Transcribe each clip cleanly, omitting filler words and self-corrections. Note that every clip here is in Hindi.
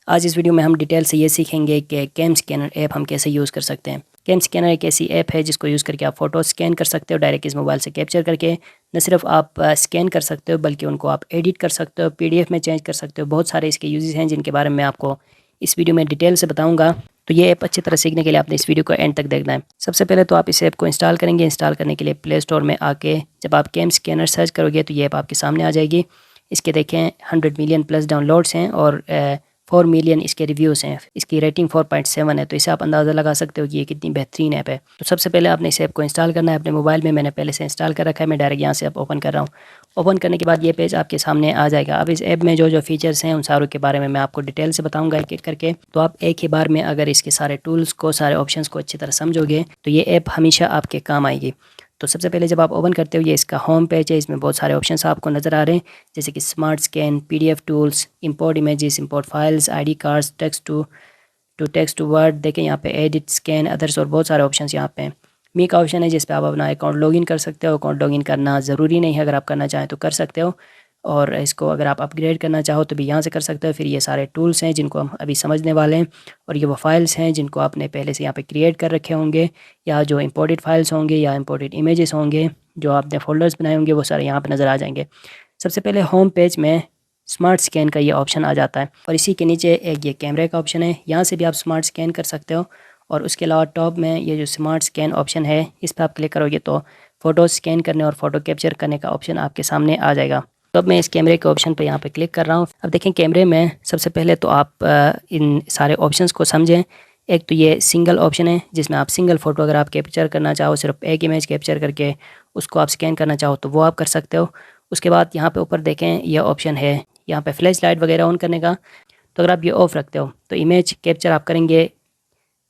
आज इस वीडियो में हम डिटेल से ये सीखेंगे कि कैम स्कैनर ऐप हम कैसे यूज़ कर सकते हैं। कैम स्कैनर एक ऐसी ऐप है जिसको यूज़ करके आप फ़ोटो स्कैन कर सकते हो डायरेक्ट इस मोबाइल से कैप्चर करके। न सिर्फ आप स्कैन कर सकते हो बल्कि उनको आप एडिट कर सकते हो, पीडीएफ में चेंज कर सकते हो। बहुत सारे इसके यूजेस हैं जिनके बारे में मैं आपको इस वीडियो में डिटेल से बताऊँगा। तो ये ऐप अच्छी तरह सीखने के लिए आपने इस वीडियो को एंड तक देखना है। सबसे पहले तो आप इस ऐप को इंस्टॉल करेंगे। इंस्टॉल करने के लिए प्ले स्टोर में आके जब आप कैम स्कैनर सर्च करोगे तो ये ऐप आपके सामने आ जाएगी। इसके देखें 100 मिलियन प्लस डाउनलोड्स हैं और 4 मिलियन इसके रिव्यूज़ हैं। इसकी रेटिंग 4.7 है, तो इससे आप अंदाज़ा लगा सकते हो कि ये कितनी बेहतरीन ऐप है। तो सबसे पहले आपने इस ऐप को इंस्टॉल करना है अपने मोबाइल में। मैंने पहले से इंस्टॉल कर रखा है, मैं डायरेक्ट यहाँ से आप ओपन कर रहा हूँ। ओपन करने के बाद ये पेज आपके सामने आ जाएगा। अब इस ऐप में जो जो फीचर्स हैं उन सारों के बारे में मैं आपको डिटेल से बताऊँगा एक एक करके। तो आप एक ही बार में अगर इसके सारे टूल्स को, सारे ऑप्शंस को अच्छी तरह समझोगे तो ये ऐप हमेशा आपके काम आएगी। तो सबसे पहले जब आप ओपन करते हो ये इसका होम पेज है। इसमें बहुत सारे ऑप्शंस आपको नज़र आ रहे हैं जैसे कि smart scan, PDF tools, import images, import files, ID cards, text to Word. देखें यहाँ पे एडिट, स्कैन, अदर्स और बहुत सारे ऑप्शंस यहाँ पे हैं। मी का ऑप्शन है जिस पे आप अपना अकाउंट लॉगिन कर सकते हो। अकाउंट लॉगिन करना ज़रूरी नहीं है, अगर आप करना चाहें तो कर सकते हो। और इसको अगर आप अपग्रेड करना चाहो तो भी यहाँ से कर सकते हो। फिर ये सारे टूल्स हैं जिनको हम अभी समझने वाले हैं, और ये वो फाइल्स हैं जिनको आपने पहले से यहाँ पे क्रिएट कर रखे होंगे, या जो इंपोर्टेड फाइल्स होंगे या इंपोर्टेड इमेजेस होंगे जो आपने फोल्डर्स बनाए होंगे, वो सारे यहाँ पे नज़र आ जाएंगे। सबसे पहले होम पेज में स्मार्ट स्कैन का ये ऑप्शन आ जाता है, और इसी के नीचे एक ये कैमरे का ऑप्शन है। यहाँ से भी आप स्मार्ट स्कैन कर सकते हो। और उसके अलावा टॉप में ये जो स्मार्ट स्कैन ऑप्शन है इस पर आप क्लिक करोगे तो फ़ोटो स्कैन करने और फ़ोटो कैप्चर करने का ऑप्शन आपके सामने आ जाएगा। तो अब मैं इस कैमरे के ऑप्शन पर यहाँ पे क्लिक कर रहा हूँ। अब देखें कैमरे में सबसे पहले तो आप इन सारे ऑप्शंस को समझें। एक तो ये सिंगल ऑप्शन है जिसमें आप सिंगल फ़ोटो अगर आप कैप्चर करना चाहो, सिर्फ एक इमेज कैप्चर करके उसको आप स्कैन करना चाहो तो वो आप कर सकते हो। उसके बाद यहाँ पे ऊपर देखें यह ऑप्शन है यहाँ पे फ्लैश लाइट वगैरह ऑन करने का। तो अगर आप ये ऑफ़ रखते हो तो इमेज कैप्चर आप करेंगे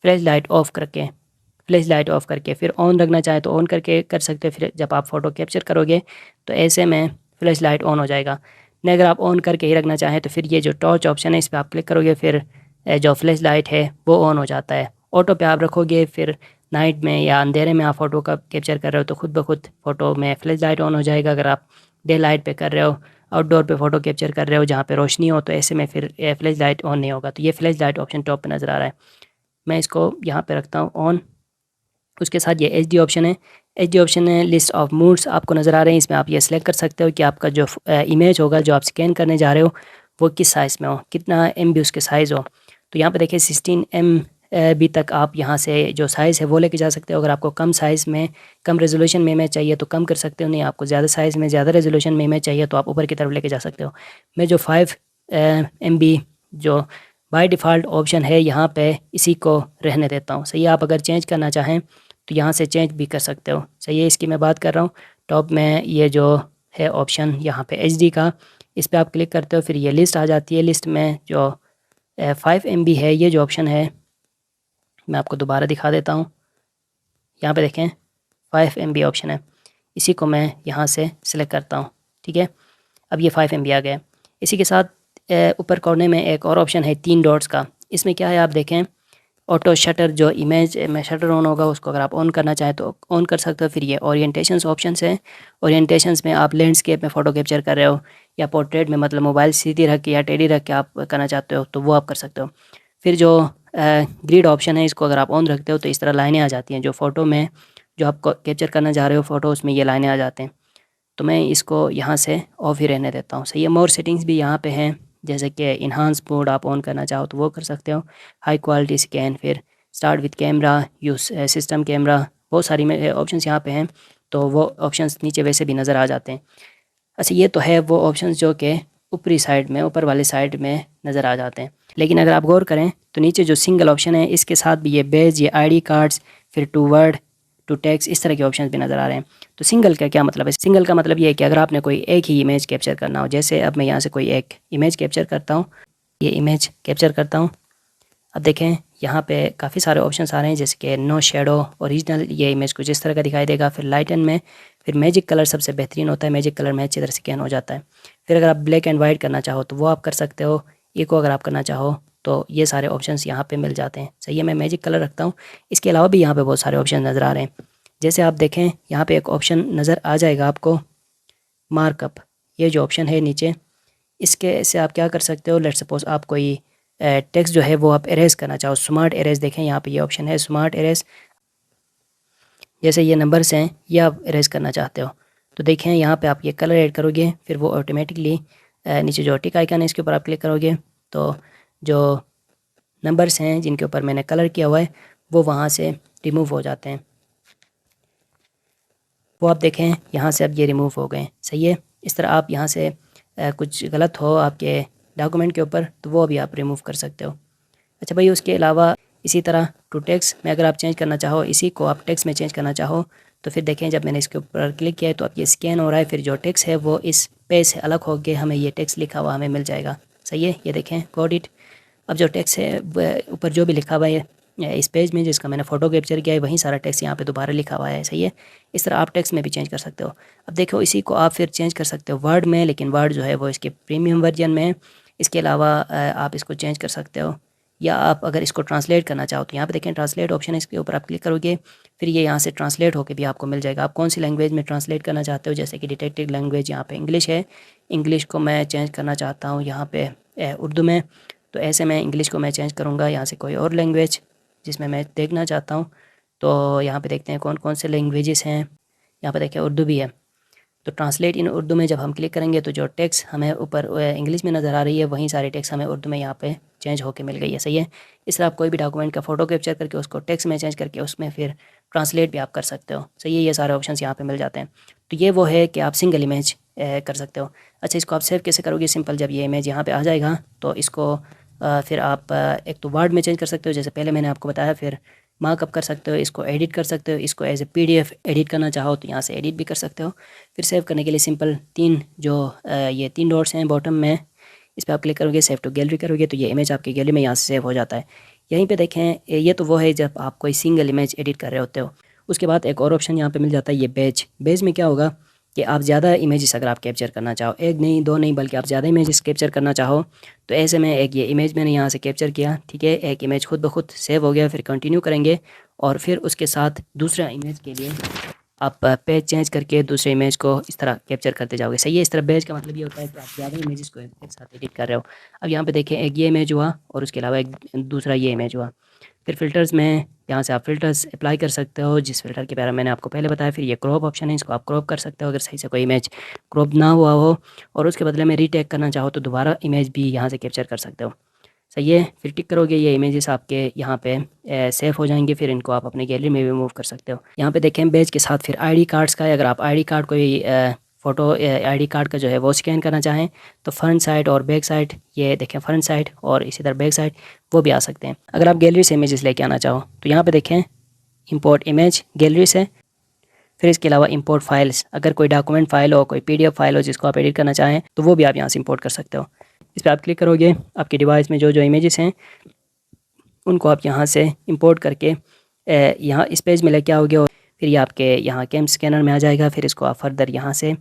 फ्लैश लाइट ऑफ करके, फिर ऑन रखना चाहे तो ऑन करके कर सकते हो। फिर जब आप फ़ोटो कैप्चर करोगे तो ऐसे में फ्लैश लाइट ऑन हो जाएगा। नहीं, अगर आप ऑन करके ही रखना चाहें तो फिर ये जो टॉर्च ऑप्शन है इस पर आप क्लिक करोगे, फिर जो फ्लैश लाइट है वो ऑन हो जाता है। ऑटो पे आप रखोगे, फिर नाइट में या अंधेरे में आप फ़ोटो का कैप्चर कर रहे हो तो खुद ब खुद फ़ोटो में फ्लैश लाइट ऑन हो जाएगा। अगर आप डे लाइट पे कर रहे हो, आउटडोर पे फ़ोटो कैप्चर कर रहे हो जहाँ पे रोशनी हो, तो ऐसे में फिर फ्लैश लाइट ऑन नहीं होगा। तो ये फ्लैश लाइट ऑप्शन टॉप पे नज़र आ रहा है, मैं इसको यहाँ पे रखता हूँ ऑन। उसके साथ ये एचडी ऑप्शन है। एचडी ऑप्शन है लिस्ट ऑफ मूड्स आपको नज़र आ रहे हैं। इसमें आप ये सिलेक्ट कर सकते हो कि आपका जो इमेज होगा जो आप स्कैन करने जा रहे हो वो किस साइज़ में हो, कितना MB उसके साइज़ हो। तो यहाँ पे देखिए 16 MB तक आप यहाँ से जो साइज़ है वो लेके जा सकते हो। अगर आपको कम साइज़ में, कम रेजोल्यूशन में इमेज चाहिए तो कम कर सकते हो। नहीं, आपको ज़्यादा साइज़ में, ज़्यादा रेजोल्यूशन में इमेज चाहिए तो आप ऊपर की तरफ लेके जा सकते हो। मैं जो 5 MB जो बाय डिफ़ॉल्ट ऑप्शन है यहाँ पे इसी को रहने देता हूँ। सही है, आप अगर चेंज करना चाहें तो यहाँ से चेंज भी कर सकते हो। सही है, इसकी मैं बात कर रहा हूँ। टॉप में ये जो है ऑप्शन यहाँ पे HD का, इस पर आप क्लिक करते हो, फिर ये लिस्ट आ जाती है। लिस्ट में जो 5 MB है ये जो ऑप्शन है मैं आपको दोबारा दिखा देता हूँ। यहाँ पे देखें 5 MB ऑप्शन है, इसी को मैं यहाँ से सिलेक्ट करता हूँ। ठीक है, अब ये 5 MB आ गया। इसी के साथ ऊपर कोने में एक और ऑप्शन है 3 डॉट्स का। इसमें क्या है आप देखें, ऑटो शटर, जो इमेज में शटर ऑन होगा उसको अगर आप ऑन करना चाहें तो ऑन कर सकते हो। फिर ये ओरिएंटेशंस ऑप्शंस हैं। ओरिएंटेशंस में आप लैंडस्केप में फ़ोटो कैप्चर कर रहे हो या पोर्ट्रेट में, मतलब मोबाइल सीधी रख के या टेढ़ी रख के आप करना चाहते हो तो वो आप कर सकते हो। फिर जो ग्रिड ऑप्शन है इसको अगर आप ऑन रखते हो तो इस तरह लाइनें आ जाती हैं। जो फ़ोटो में जो आप कैप्चर करना चाह रहे हो फ़ोटो, उसमें ये लाइनें आ जाते हैं। तो मैं इसको यहाँ से ऑफ ही रहने देता हूँ। सही है, मोर सेटिंग्स भी यहाँ पे हैं, जैसे कि इन्हांस मोड आप ऑन करना चाहो तो वो कर सकते हो। हाई क्वालिटी स्कैन, फिर start with camera, use system camera, बहुत सारी ऑप्शंस यहाँ पे हैं। तो वो ऑप्शंस नीचे वैसे भी नज़र आ जाते हैं। अच्छा, ये तो है वो ऑप्शंस जो कि ऊपरी साइड में, ऊपर वाले साइड में नज़र आ जाते हैं। लेकिन अगर आप गौर करें तो नीचे जो सिंगल ऑप्शन है इसके साथ भी ये बेज, ये ID कार्ड्स, फिर टू वर्ड, टू टेक्स्ट, इस तरह के ऑप्शंस भी नज़र आ रहे हैं। तो सिंगल का क्या मतलब है? सिंगल का मतलब ये है कि अगर आपने कोई एक ही इमेज कैप्चर करना हो, जैसे अब मैं यहाँ से कोई एक इमेज कैप्चर करता हूँ, ये इमेज कैप्चर करता हूँ। अब देखें यहाँ पे काफ़ी सारे ऑप्शंस आ रहे हैं जैसे कि नो शेडो, ओरिजिनल, ये इमेज कुछ इस तरह का दिखाई देगा। फिर लाइटन में, फिर मैजिक कलर सबसे बेहतरीन होता है, मैजिक कलर में अच्छी तरह से स्कैन हो जाता है। फिर अगर आप ब्लैक एंड वाइट करना चाहो तो वो आप कर सकते हो। इको अगर आप करना चाहो तो ये सारे ऑप्शंस यहाँ पे मिल जाते हैं। सही है, मैं मैजिक कलर रखता हूँ। इसके अलावा भी यहाँ पे बहुत सारे ऑप्शन नज़र आ रहे हैं। जैसे आप देखें यहाँ पे एक ऑप्शन नज़र आ जाएगा आपको मार्कअप, ये जो ऑप्शन है नीचे, इसके से आप क्या कर सकते हो। लेट्स सपोज आप कोई टेक्स्ट जो है वो आप एरेज करना चाहो, स्मार्ट एरेज, देखें यहाँ पे ये ऑप्शन है स्मार्ट एरेज। जैसे ये नंबर्स हैं ये आप एरेज करना चाहते हो तो देखें यहाँ पे आप ये कलर ऐड करोगे, फिर वो ऑटोमेटिकली नीचे जो टिक आइकन है इसके ऊपर आप क्लिक करोगे तो जो नंबर्स हैं जिनके ऊपर मैंने कलर किया हुआ है वो वहाँ से रिमूव हो जाते हैं। वो आप देखें यहाँ से अब ये रिमूव हो गए, सही है। इस तरह आप यहाँ से कुछ गलत हो आपके डॉक्यूमेंट के ऊपर तो वो भी आप रिमूव कर सकते हो। अच्छा भाई, उसके अलावा इसी तरह टू टेक्स्ट में अगर आप चेंज करना चाहो, इसी को आप टेक्स्ट में चेंज करना चाहो तो फिर देखें जब मैंने इसके ऊपर क्लिक किया है तो अब ये स्कैन हो रहा है, फिर जो टेक्स्ट है वो इस पेज से अलग होकर हमें ये टेक्स्ट लिखा हुआ हमें मिल जाएगा, सही है। ये देखें गॉट इट। अब जो टेक्स्ट है ऊपर जो भी लिखा हुआ है इस पेज में जिसका मैंने फ़ोटो कैप्चर किया है वहीं सारा टेक्स्ट यहाँ पे दोबारा लिखा हुआ है, सही है। इस तरह आप टेक्स्ट में भी चेंज कर सकते हो। अब देखो इसी को आप फिर चेंज कर सकते हो वर्ड में, लेकिन वर्ड जो है वो इसके प्रीमियम वर्जन में है। इसके अलावा आप इसको चेंज कर सकते हो, या आप अगर इसको ट्रांसलेट करना चाहो तो यहाँ पे देखें ट्रांसलेट ऑप्शन है, इसके ऊपर आप क्लिक करोगे फिर ये यहाँ से ट्रांसलेट होकर भी आपको मिल जाएगा। आप कौन सी लैंग्वेज में ट्रांसलेट करना चाहते हो, जैसे कि डिटेक्टिव लैंग्वेज यहाँ पे इंग्लिश है, इंग्लिश को मैं चेंज करना चाहता हूँ यहाँ पे उर्दू में, तो ऐसे में इंग्लिश को मैं चेंज करूँगा यहाँ से कोई और लैंग्वेज जिसमें मैं देखना चाहता हूँ। तो यहाँ पे देखते हैं कौन कौन से लैंग्वेजेस हैं, यहाँ पे देखिए उर्दू भी है। तो ट्रांसलेट इन उर्दू में जब हम क्लिक करेंगे तो जो टेक्स्ट हमें ऊपर इंग्लिश में नज़र आ रही है वहीं सारी टेक्स्ट हमें उर्दू में यहाँ पे चेंज होके मिल गई है, सही है। इस तरह आप कोई भी डॉक्यूमेंट का फ़ोटो कैप्चर करके उसको टेक्स्ट में चेंज करके उसमें फिर ट्रांसलेट भी आप कर सकते हो, सही है। ये सारे ऑप्शंस यहाँ पे मिल जाते हैं। तो ये वो है कि आप सिंगल इमेज कर सकते हो। अच्छा, इसको आप सेव कैसे करोगे? सिंपल, जब ये इमेज यहाँ पर आ जाएगा तो इसको फिर आप एक तो वर्ड में चेंज कर सकते हो जैसे पहले मैंने आपको बताया, फिर मार्कअप कर सकते हो, इसको एडिट कर सकते हो, इसको एज ए पीडीएफ एडिट करना चाहो तो यहाँ से एडिट भी कर सकते हो। फिर सेव करने के लिए सिंपल ये तीन डॉट्स हैं बॉटम में, इस पर आप क्लिक करोगे, सेव टू गैलरी करोगे तो ये इमेज आपकी गैलरी में यहाँ से सेव हो जाता है। यहीं पे देखें ये तो वो है जब आप कोई सिंगल इमेज एडिट कर रहे होते हो। उसके बाद एक और ऑप्शन यहाँ पे मिल जाता है ये बैच। बैच में क्या होगा कि आप ज़्यादा इमेजेस अगर आप कैप्चर करना चाहो, एक नहीं दो नहीं बल्कि आप ज़्यादा इमेजेस कैप्चर करना चाहो तो ऐसे में एक ये इमेज मैंने यहाँ से कैप्चर किया, ठीक है, एक इमेज खुद ब खुद सेव हो गया। फिर कंटिन्यू करेंगे और फिर उसके साथ दूसरा इमेज के लिए आप पेज चेंज करके दूसरे इमेज को इस तरह कैप्चर करते जाओगे, सही है। इस तरह बैच का मतलब ये होता है कि आप ज़्यादा इमेजेस को एक साथ एडिट कर रहे हो। अब यहाँ पे देखें एक ये इमेज हुआ और उसके अलावा एक दूसरा ये इमेज हुआ। फिर फ़िल्टर्स में यहाँ से आप फ़िल्टर्स अप्लाई कर सकते हो जिस फ़िल्टर के बारे में मैंने आपको पहले बताया। फिर ये क्रॉप ऑप्शन है, इसको आप क्रॉप कर सकते हो अगर सही से कोई इमेज क्रॉप ना हुआ हो और उसके बदले में रीटेक करना चाहो तो दोबारा इमेज भी यहाँ से कैप्चर कर सकते हो, सही है। फिर टिक करोगे, ये इमेजेस आपके यहाँ पे सेव हो जाएंगे। फिर इनको आप अपने गैलरी में भी मूव कर सकते हो। यहाँ पे देखें बैच के साथ फिर आईडी कार्ड्स का है, अगर आप आईडी कार्ड कोई फ़ोटो आईडी कार्ड का जो है वो स्कैन करना चाहें तो फ्रंट साइड और बैक साइड, ये देखें फ्रंट साइड और इसी तरह बैक साइड वो भी आ सकते हैं। अगर आप गैलरी से इमेजेस लेके आना चाहो तो यहाँ पे देखें इंपोर्ट इमेज गैलरी से। फिर इसके अलावा इंपोर्ट फाइल्स, अगर कोई डॉक्यूमेंट फाइल हो, कोई पीडीएफ फाइल हो जिसको आप एडिट करना चाहें तो वो भी आप यहाँ से इंपोर्ट कर सकते हो। इस पर आप क्लिक करोगे, आपके डिवाइस में जो जो इमेजेस हैं उनको आप यहाँ से इंपोर्ट करके यहाँ इस पेज में लेके आओगे और फिर ये आपके यहाँ कैम स्कैनर में आ जाएगा। फिर इसको आप फर्दर यहाँ से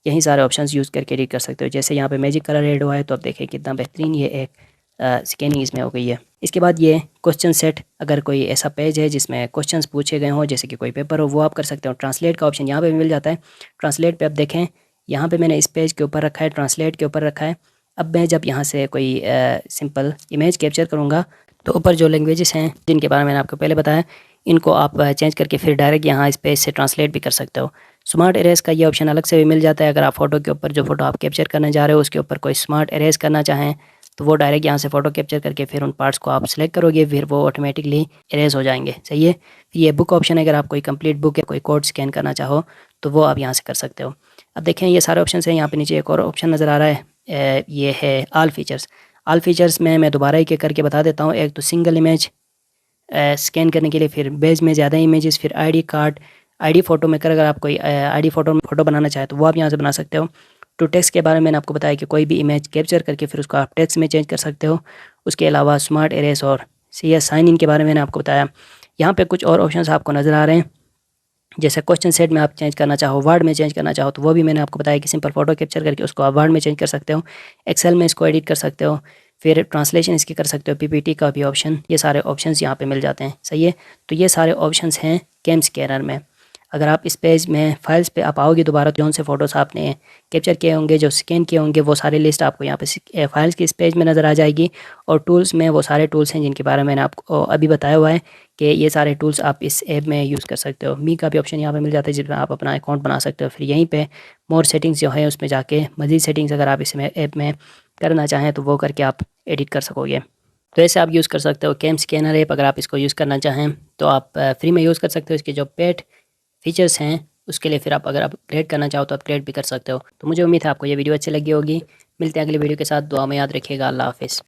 यही सारे ऑप्शंस यूज़ करके एडिट कर सकते हो। जैसे यहाँ पे मैजिक कलर ऐड हुआ है तो आप देखें कितना बेहतरीन ये एक स्कैनिंग इसमें हो गई है। इसके बाद ये क्वेश्चन सेट, अगर कोई ऐसा पेज है जिसमें क्वेश्चंस पूछे गए हों जैसे कि कोई पेपर हो वो आप कर सकते हो। ट्रांसलेट का ऑप्शन यहाँ पे भी मिल जाता है। ट्रांसलेट पे आप देखें यहाँ पे मैंने इस पेज के ऊपर रखा है, ट्रांसलेट के ऊपर रखा है। अब मैं जब यहाँ से कोई सिंपल इमेज कैप्चर करूँगा तो ऊपर जो लैंग्वेजेस हैं जिनके बारे में मैंने आपको पहले बताया इनको आप चेंज करके फिर डायरेक्ट यहाँ इस पेज से ट्रांसलेट भी कर सकते हो। स्मार्ट एरेज का ये ऑप्शन अलग से भी मिल जाता है। अगर आप फ़ोटो के ऊपर जो फ़ोटो आप कैप्चर करने जा रहे हो उसके ऊपर कोई स्मार्ट एरेज करना चाहें तो वो डायरेक्ट यहाँ से फ़ोटो कैप्चर करके फिर उन पार्ट्स को आप सेलेक्ट करोगे, फिर वो ऑटोमेटिकली एरेज हो जाएंगे, सही है। फिर ये बुक ऑप्शन है, अगर आप कोई कंप्लीट बुक या कोई कोड स्कैन करना चाहो तो वो आप यहाँ से कर सकते हो। अब देखें ये सारे ऑप्शन हैं। यहाँ पे नीचे एक और ऑप्शन नज़र आ रहा है, ये है ऑल फीचर्स। ऑल फीचर्स में मैं दोबारा एक एक करके बता देता हूँ। एक तो सिंगल इमेज स्कैन करने के लिए, फिर बेज में ज़्यादा इमेजेस, फिर ID card, ID photo maker, अगर आप कोई आईडी फ़ोटो बनाना चाहे तो वो आप यहाँ से बना सकते हो। टू टेक्स्ट के बारे में मैंने आपको बताया कि कोई भी इमेज कैप्चर करके फिर उसको आप टेक्स्ट में चेंज कर सकते हो। उसके अलावा स्मार्ट एरेज और CS साइन इन के बारे में मैंने आपको बताया। यहाँ पे कुछ और ऑप्शंस आपको नज़र आ रहे हैं, जैसे क्वेश्चन सेट में आप चेंज करना चाहो, वर्ड में चेंज करना चाहो तो वो भी मैंने आपको बताया कि सिंपल फ़ोटो कैप्चर करके उसको आप वर्ड में चेंज कर सकते हो। एक्सेल में इसको एडिट कर सकते हो, फिर ट्रांसलेशन इसकी कर सकते हो, PPT का भी ऑप्शन, ये सारे ऑप्शंस यहाँ पे मिल जाते हैं, सही है। तो ये सारे ऑप्शंस हैं कैम स्कैनर में। अगर आप इस पेज में फाइल्स पे आप आओगे दोबारा, जौन से फ़ोटोज़ आपने कैप्चर किए होंगे, जो स्कैन किए होंगे, वो सारी लिस्ट आपको यहाँ पे फाइल्स की इस पेज में नज़र आ जाएगी। और टूल्स में वो सारे टूल्स हैं जिनके बारे में मैंने आपको अभी बताया हुआ है कि ये सारे टूल्स आप इस ऐप में यूज़ कर सकते हो। मी का भी ऑप्शन यहाँ पे मिल जाता है जिसमें आप अपना अकाउंट बना सकते हो। फिर यहीं पे मोर सेटिंग्स जो है उसमें जाके मज़ीद सेटिंग्स अगर आप इसमें ऐप में करना चाहें तो वो करके आप एडिट कर सकोगे। तो ऐसे आप यूज़ कर सकते हो कैम स्कैनर ऐप। अगर आप इसको यूज़ करना चाहें तो आप फ्री में यूज़ कर सकते हो। इसके जो पेड फीचर्स हैं उसके लिए फिर आप अगर आप अपग्रेड करना चाहो तो अपग्रेड भी कर सकते हो। तो मुझे उम्मीद है आपको ये वीडियो अच्छी लगी होगी। मिलते हैं अगली वीडियो के साथ। दुआ में याद रखिएगा। अल्लाह हाफ़िज़।